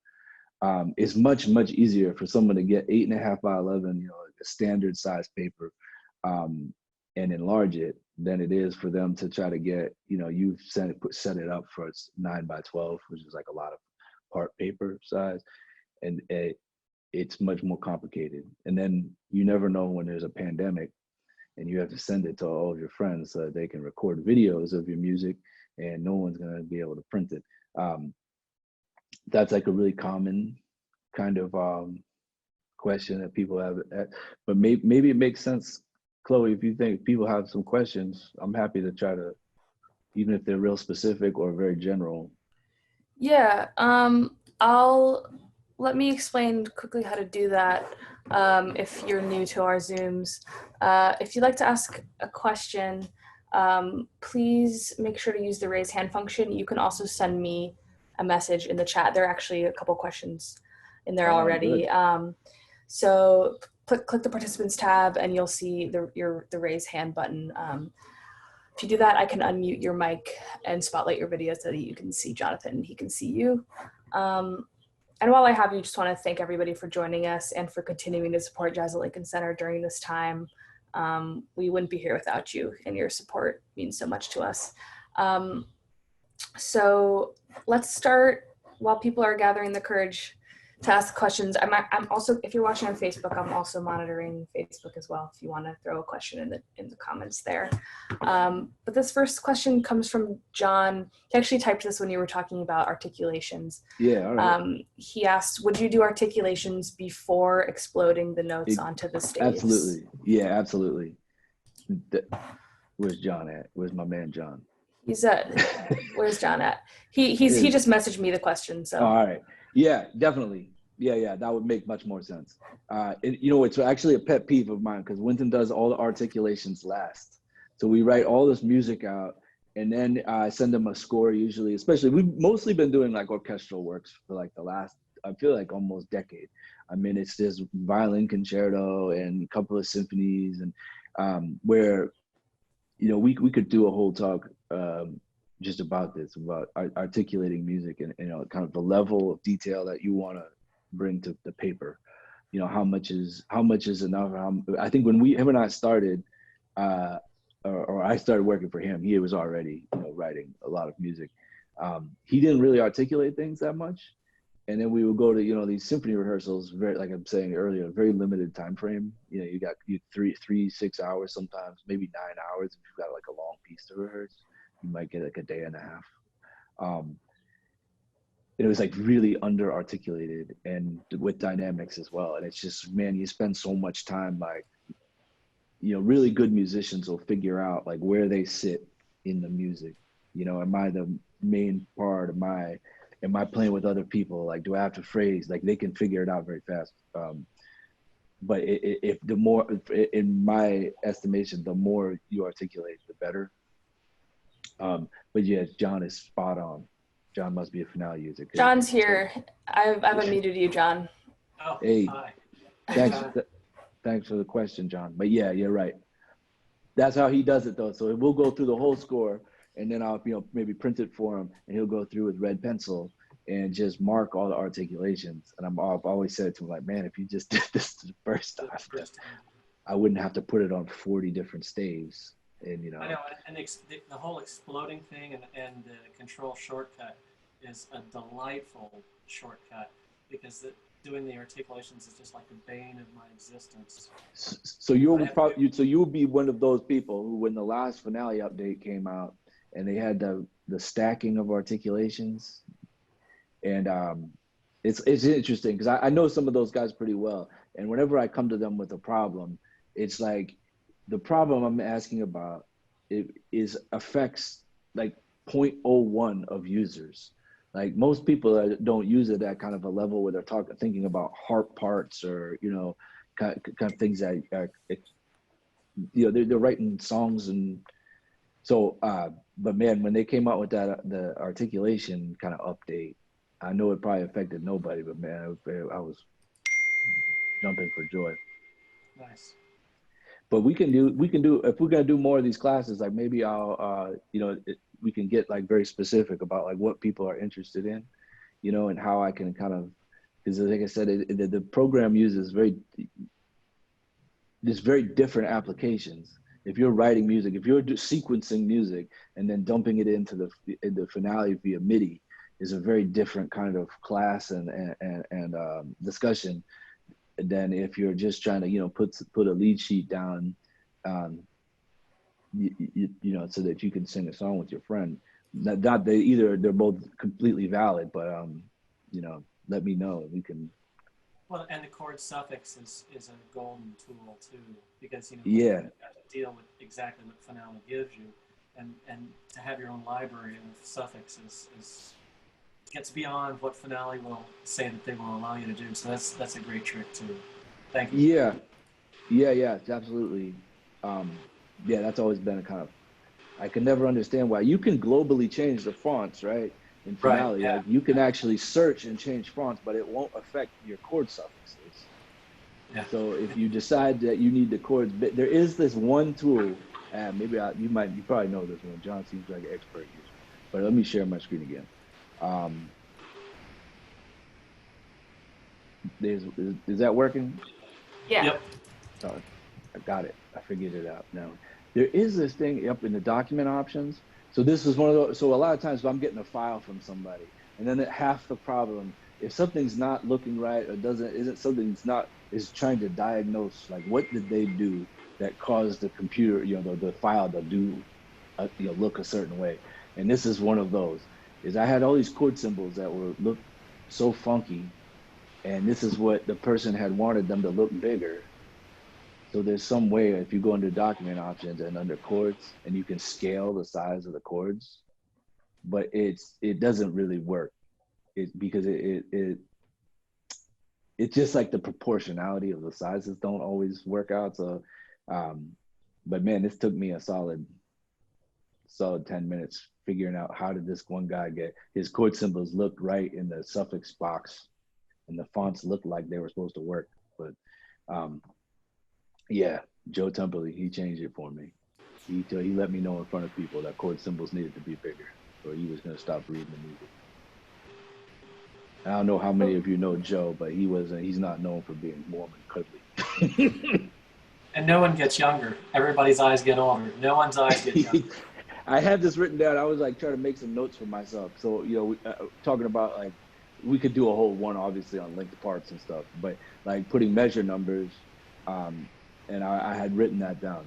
It's much easier for someone to get 8.5 by 11, you know, a standard size paper, and enlarge it than it is for them to try to get, you know, you've set it up for 9 by 12, which is like a lot of part paper size, and it's much more complicated. And then you never know when there's a pandemic and you have to send it to all of your friends so that they can record videos of your music, and no one's gonna be able to print it. That's like a really common kind of question that people have. But maybe it makes sense, Chloe, if you think people have some questions, I'm happy to try to, even if they're real specific or very general. Yeah, let me explain quickly how to do that. If you're new to our Zooms, if you'd like to ask a question, please make sure to use the raise hand function. You can also send me a message in the chat. There are actually a couple questions in there already. So click the participants tab and you'll see the raise hand button. If you do that, I can unmute your mic and spotlight your video so that you can see Jonathan and he can see you. And while I have you, just want to thank everybody for joining us and for continuing to support Jazz at Lincoln Center during this time. We wouldn't be here without you, and your support means so much to us. So let's start while people are gathering the courage to ask questions. I'm also, if you're watching on Facebook, I'm also monitoring Facebook as well, if you want to throw a question in the comments there. But this first question comes from John. He actually typed this when you were talking about articulations. Yeah, all right. He asked, would you do articulations before exploding the notes onto the stage? Absolutely. Yeah, absolutely. Where's John at? Where's my man John? He's where's John at? He just messaged me the question. So all right. Yeah, definitely. Yeah, that would make much more sense. You know, it's actually a pet peeve of mine because Wynton does all the articulations last. So we write all this music out and then I send them a score usually, especially we've mostly been doing like orchestral works for like the last, I feel like almost decade. I mean, it's this violin concerto and a couple of symphonies and where, you know, we could do a whole talk just about this, about articulating music and, you know, kind of the level of detail that you want to bring to the paper. You know, how much is enough. I think when him and I started, or I started working for him, he was already, you know, writing a lot of music. He didn't really articulate things that much. And then we would go to, you know, these symphony rehearsals, very, like I'm saying earlier, very limited time frame. You know, you got 6 hours, sometimes maybe 9 hours. If you've got like a long piece to rehearse, you might get like a day and a half. It was like really under articulated and with dynamics as well. And it's just, man, you spend so much time, like, you know, really good musicians will figure out like where they sit in the music. You know, am I the main part? Am I playing with other people? Like, do I have to phrase? Like, they can figure it out very fast. But if the more, in my estimation, the more you articulate, the better. But yeah, John is spot on. John must be a finale user. John's here. I've unmuted you, John. Oh, hey, hi. Thanks for the question, John. But yeah, you're right. That's how he does it though. So we'll go through the whole score and then I'll, you know, maybe print it for him and he'll go through with red pencil and just mark all the articulations. And I've always said to him, like, man, if you just did this the first time, I wouldn't have to put it on 40 different staves. And, you know, I know, and the whole exploding thing and the control shortcut is a delightful shortcut because doing the articulations is just like the bane of my existence. So you'll be one of those people who, when the last finale update came out and they had the stacking of articulations, and It's interesting because I know some of those guys pretty well, and whenever I come to them with a problem, it's like the problem I'm asking about it is affects like 0.01 of users. Like most people don't use it at kind of a level where they're thinking about harp parts or kind of things that are they're writing songs and so but man, when they came out with that the articulation kind of update, I know it probably affected nobody, but man, I was jumping for joy. Nice. But we can do if we're gonna do more of these classes, like maybe I'll we can get like very specific about like what people are interested in, and how I can kind of, because like I said, the program uses there's very different applications. If you're writing music, if you're sequencing music and then dumping it into the finale via MIDI, is a very different kind of class and discussion than if you're just trying to put a lead sheet down, so that you can sing a song with your friend. Not they either, they're both completely valid, but let me know. We can. Well, and the chord suffix is a golden tool too, because Yeah. you have to deal with exactly what finale gives you, and to have your own library of suffixes gets beyond what finale will say that they will allow you to do. So that's a great trick too. Thank you. Yeah, absolutely. Yeah, that's always been a kind of, I can never understand why you can globally change the fonts, right? In Right. finale, Yeah. like you can actually search and change fonts, but it won't affect your chord suffixes. Yeah. So if you decide that you need the chords, but there is this one tool, maybe you probably know this one. John seems like an expert user, but let me share my screen again. Is that working? Yeah. Yep. Oh, I got it. I figured it out now. There is this thing up in the document options. So this is one of those. So a lot of times, if I'm getting a file from somebody, and then half the problem, if something's not looking right or is trying to diagnose, like what did they do that caused the computer, the file to do, look a certain way. And this is one of those. Is I had all these chord symbols that look so funky, and this is what the person had wanted them to look bigger. So there's some way if you go into document options and under chords, and you can scale the size of the chords, but it doesn't really work. Because it's just like the proportionality of the sizes don't always work out. So, but man, this took me a solid 10 minutes figuring out how did this one guy get his chord symbols look right in the suffix box, and the fonts looked like they were supposed to work. But yeah, Joe Temple, he changed it for me. He let me know in front of people that chord symbols needed to be bigger, or he was going to stop reading the music. I don't know how many of you know Joe, but he's not known for being warm and cuddly. And no one gets younger. Everybody's eyes get older. No one's eyes get younger. I had this written down. I was like trying to make some notes for myself. So, talking about like, we could do a whole one obviously on linked parts and stuff, but like putting measure numbers, and I had written that down,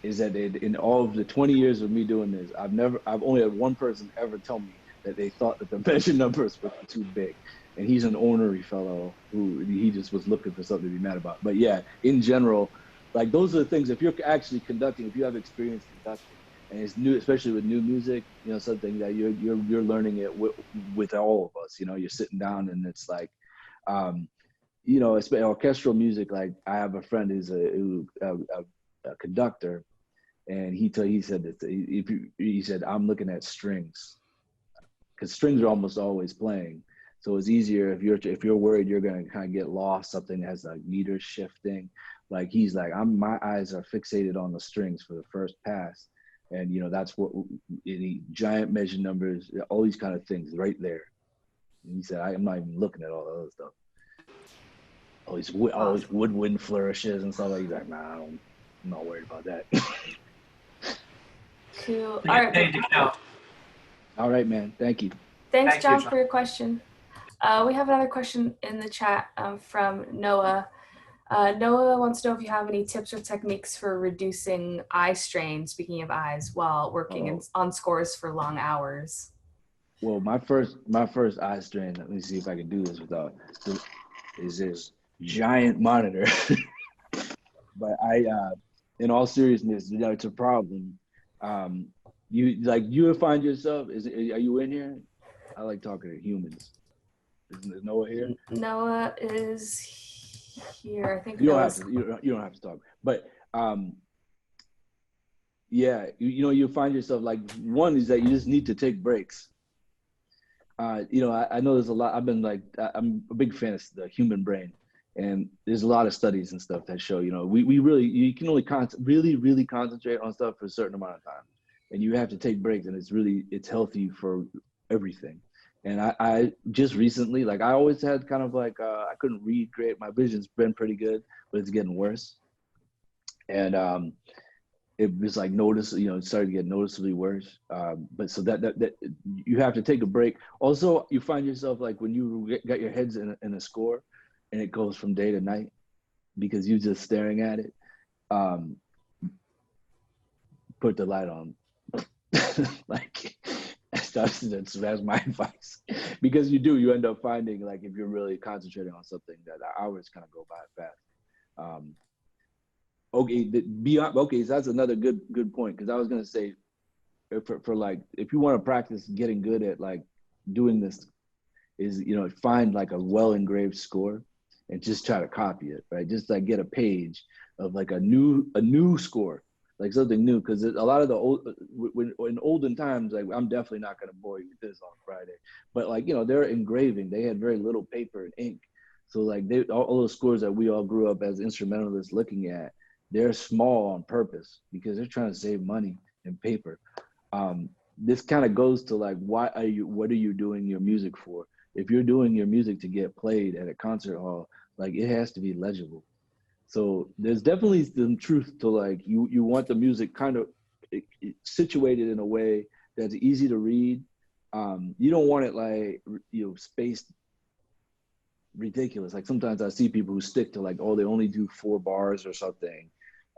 is that in all of the 20 years of me doing this, I've only had one person ever tell me that they thought that the measure numbers were too big. And he's an ornery fellow who he just was looking for something to be mad about. But yeah, in general, like those are the things, if you're actually conducting, if you have experience conducting, and it's new, especially with new music, something that you're learning it with all of us, you're sitting down and it's like, it's orchestral music. Like I have a friend who's a conductor, and he said that he said, I'm looking at strings, because strings are almost always playing. So it's easier if you're worried you're going to kind of get lost, something that has like meter shifting. Like he's like, my eyes are fixated on the strings for the first pass. And that's what any giant measure numbers, all these kind of things right there. And he said, I'm not even looking at all the other stuff. All these woodwind flourishes and stuff like that. Nah, I'm not worried about that. Cool. All right. All right, man. Thank you. Thanks, John, for your question. We have another question in the chat from Noah. Noah wants to know if you have any tips or techniques for reducing eye strain, speaking of eyes, while working on scores for long hours. Well, my first eye strain. Let me see if I can do this without. Is this giant monitor? But in all seriousness, it's a problem. Um, you find yourself. Are you in here? I like talking to humans. Is Noah here? Noah is here. I think You don't have Noah's. to. You don't have to talk. But yeah, you find yourself like one is that you just need to take breaks. I know there's a lot. I'm a big fan of the human brain, and there's a lot of studies and stuff that show, we really, you can only really concentrate on stuff for a certain amount of time, and you have to take breaks, and it's healthy for everything. And I just recently, like I always had kind of like, I couldn't read great. My vision's been pretty good, but it's getting worse. And it was like it started to get noticeably worse. But so that you have to take a break. Also, you find yourself like when you got your heads in a score, and it goes from day to night because you're just staring at it. Put the light on. Like that's my advice, because you end up finding, like, if you're really concentrating on something, that the hours kind of go by fast. Okay, so that's another good point, because I was gonna say, for like, if you want to practice getting good at like doing this, is find like a well engraved score and just try to copy it, right? Just like get a page of like a new score, like something new, because a lot of the old, in olden times, like, I'm definitely not going to bore you with this on Friday, but like, they're engraving, they had very little paper and ink, so like all those scores that we all grew up as instrumentalists looking at, they're small on purpose because they're trying to save money and paper. This kind of goes to like, what are you doing your music for? If you're doing your music to get played at a concert hall, like, it has to be legible. So there's definitely some truth to, like, you want the music kind of situated in a way that's easy to read. You don't want it like, spaced ridiculous. Like, sometimes I see people who stick to like, oh, they only do 4 bars or something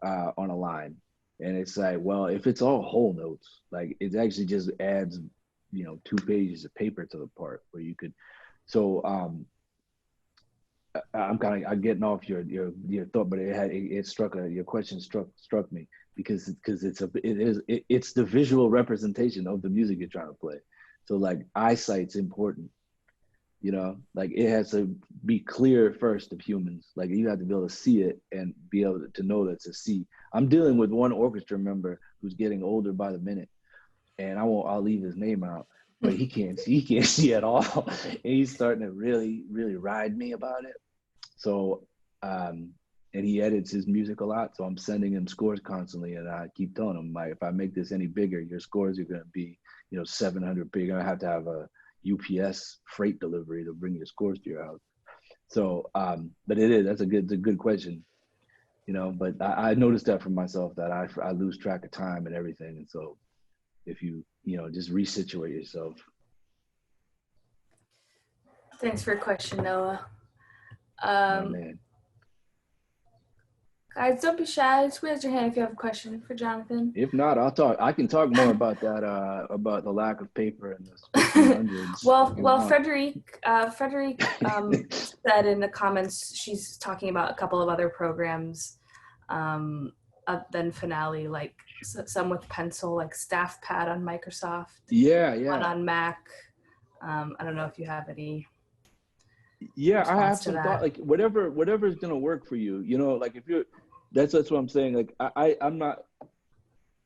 on a line. And it's like, well, if it's all whole notes, like, it actually just adds, 2 pages of paper to the part where you could. So I'm getting off your thought, but it struck your question struck me, because it's the visual representation of the music you're trying to play. So like, eyesight's important. Like, it has to be clear first of humans. Like, you have to be able to see it and be able to know that's a C. I'm dealing with one orchestra member who's getting older by the minute, and I'll leave his name out, but he can't see at all. And he's starting to really, really ride me about it. So, and he edits his music a lot, so I'm sending him scores constantly, and I keep telling him, like, if I make this any bigger, your scores are going to be, 700 big. I have to have a UPS freight delivery to bring your scores to your house. So, but that's a good question, but I noticed that for myself, that I lose track of time and everything. And so if you, just resituate yourself. Thanks for your question, Noah. Oh, man. Guys, don't be shy. Just raise your hand if you have a question for Jonathan. If not, I can talk more about that, about the lack of paper in the 1500s. well, Frederique said in the comments, she's talking about a couple of other programs than Finale, like some with pencil, like Staff Pad on Microsoft. Yeah. One on Mac. I don't know if you have any. Yeah, I have some thought, like, whatever is gonna work for you. Like, if you're, that's what I'm saying. Like, I'm not.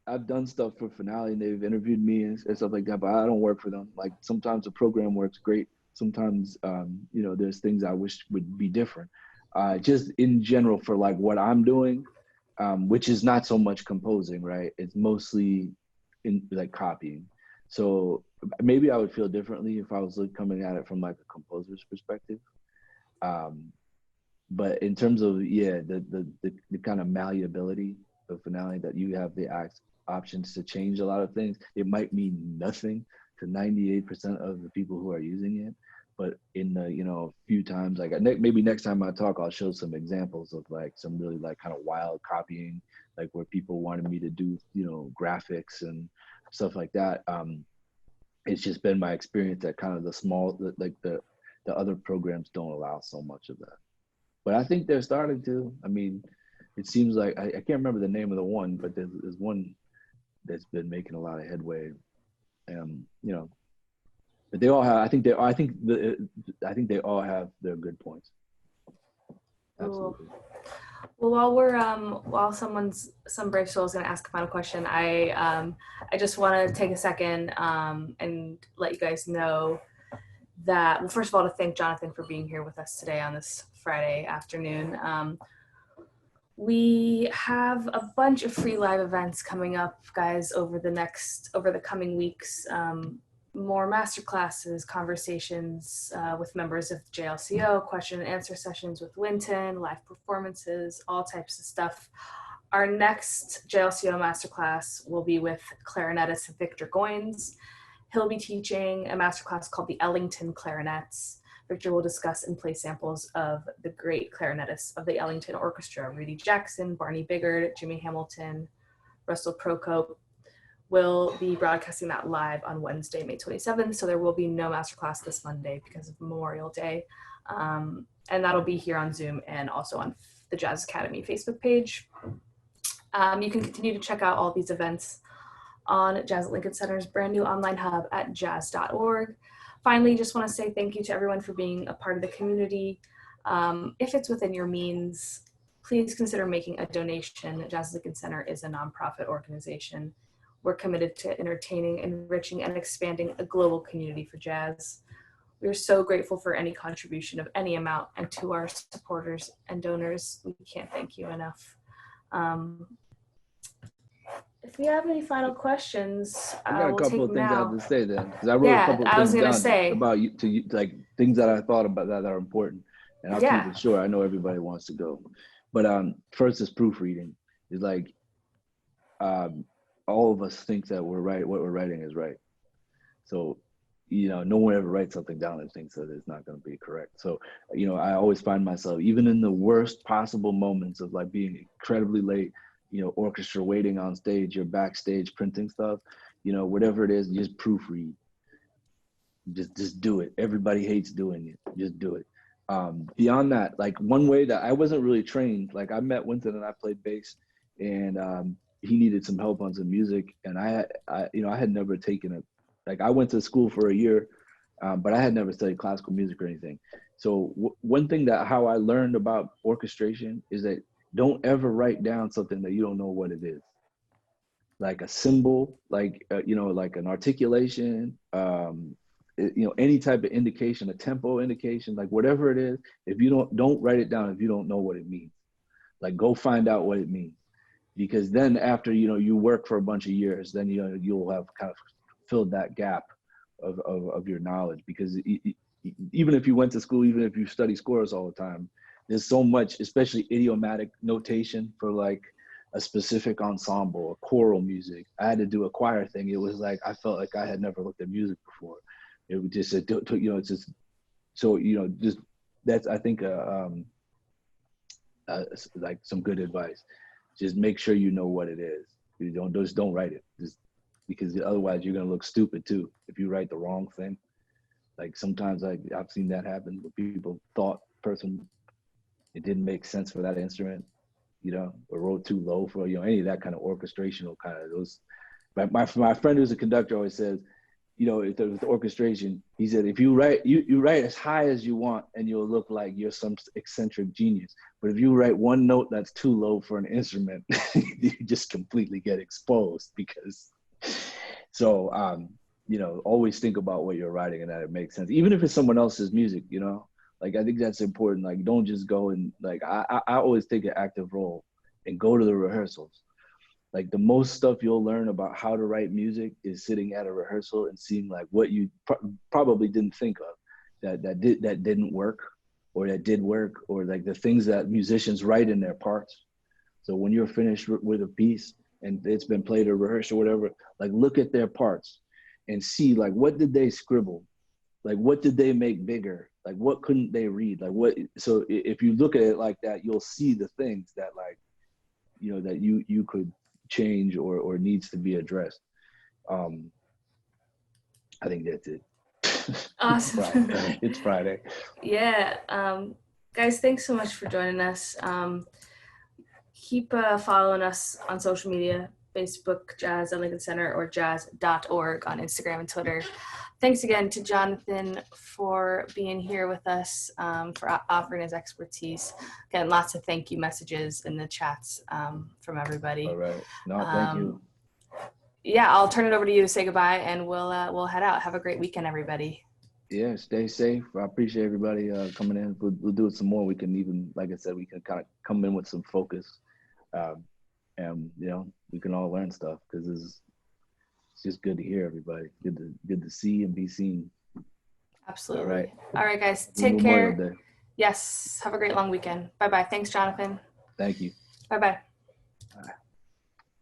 I've done stuff for Finale, and they've interviewed me and stuff like that, but I don't work for them. Like, sometimes the program works great. Sometimes, there's things I wish would be different. Just in general, for like what I'm doing, which is not so much composing, right? It's mostly in like copying. So maybe I would feel differently if I was coming at it from like a composer's perspective. But in terms of, the kind of malleability of Finale, that you have the options to change a lot of things. It might mean nothing to 98% of the people who are using it, but in the few times, like, maybe next time I talk, I'll show some examples of like some really like kind of wild copying, like where people wanted me to do graphics and stuff like that. it's just been my experience that kind of the small, like the other programs don't allow so much of that. But I think they're starting to. I mean, it seems like I can't remember the name of the one, but there's one that's been making a lot of headway. You know, but they all have. I think they all have their good points. Absolutely. Well, while some brave soul is going to ask a final question, I just want to take a second and let you guys know that, well, first of all, to thank Jonathan for being here with us today on this Friday afternoon. We have a bunch of free live events coming up, guys, over the coming weeks. More masterclasses, conversations with members of the JLCO, question and answer sessions with Wynton, live performances, all types of stuff. Our next JLCO masterclass will be with clarinetist Victor Goins. He'll be teaching a masterclass called the Ellington Clarinets. Victor will discuss and play samples of the great clarinetists of the Ellington Orchestra: Rudy Jackson, Barney Biggard, Jimmy Hamilton, Russell Procope. We'll be broadcasting that live on Wednesday, May 27th. So there will be no masterclass this Monday because of Memorial Day. And that'll be here on Zoom and also on the Jazz Academy Facebook page. You can continue to check out all these events on Jazz at Lincoln Center's brand new online hub at jazz.org. Finally, just want to say thank you to everyone for being a part of the community. If it's within your means, please consider making a donation. Jazz at Lincoln Center is a nonprofit organization. We're committed to entertaining, enriching, and expanding a global community for jazz. We are so grateful for any contribution of any amount, and to our supporters and donors, we can't thank you enough. If you have any final questions, I got a couple of things I have to say then, because I wrote a couple of things down about you, like things that I thought about that are important, and I'll keep it short. I know everybody wants to go, but first is proofreading. Is like all of us think that we're right. What we're writing is right. So, you know, no one ever writes something down and thinks that it's not going to be correct. So, you know, I always find myself, even in the worst possible moments of like being incredibly late, you know, orchestra waiting on stage, you're backstage printing stuff, you know, whatever it is, just proofread. Just do it. Everybody hates doing it. Just do it. Beyond that, like one way that I wasn't really trained, like I met Wynton and I played bass, and he needed some help on some music, and I you know, I had never taken it. Like I went to school for a year, but I had never studied classical music or anything. So one thing that how I learned about orchestration is that don't ever write down something that you don't know what it is. Like a symbol, like you know, like an articulation, you know, any type of indication, a tempo indication, like whatever it is. If you don't write it down if you don't know what it means. Like go find out what it means. Because then after, you know, you work for a bunch of years, then, you know, you'll have kind of filled that gap of your knowledge. Because even if you went to school, even if you study scores all the time, there's so much, especially idiomatic notation for like a specific ensemble or choral music. I had to do a choir thing. It was like, I felt like I had never looked at music before. It was just, you know, it's just, so, you know, just that's, I think, like some good advice. Just make sure you know what it is. You don't write it, just because otherwise you're gonna look stupid too if you write the wrong thing. Like sometimes I've seen that happen where people thought it didn't make sense for that instrument, you know, or wrote too low for, you know, any of that kind of orchestrational kind of those. My friend who's a conductor always says, you know, with the orchestration, he said, if you write, you write as high as you want and you'll look like you're some eccentric genius. But if you write one note that's too low for an instrument, you just completely get exposed because, so, you know, always think about what you're writing and that it makes sense. Even if it's someone else's music, you know, like, I think that's important. Like, don't just go and like, I always take an active role and go to the rehearsals. Like the most stuff you'll learn about how to write music is sitting at a rehearsal and seeing like what you probably didn't think of that didn't work or that did work, or like the things that musicians write in their parts. So when you're finished with a piece and it's been played or rehearsed or whatever, like look at their parts and see like what did they scribble? Like what did they make bigger? Like what couldn't they read? Like what, so if you look at it like that, you'll see the things that like, you know, that you could change or needs to be addressed. I think that's it. Awesome. It's Friday. Yeah. Guys, thanks so much for joining us. Keep following us on social media, Facebook, Jazz at Lincoln Center, or jazz.org on Instagram and Twitter. Thanks again to Jonathan for being here with us, for offering his expertise. Again, lots of thank you messages in the chats from everybody. All right. No, thank you. Yeah, I'll turn it over to you to say goodbye, and we'll head out. Have a great weekend, everybody. Yeah, stay safe. I appreciate everybody coming in. We'll do it some more. We can even, like I said, we can kind of come in with some focus, and we can all learn stuff because it's just good to hear everybody. Good to see and be seen. Absolutely. All right, guys. Take care. Memorial Day. Yes. Have a great long weekend. Bye-bye. Thanks, Jonathan. Thank you. Bye-bye. Bye.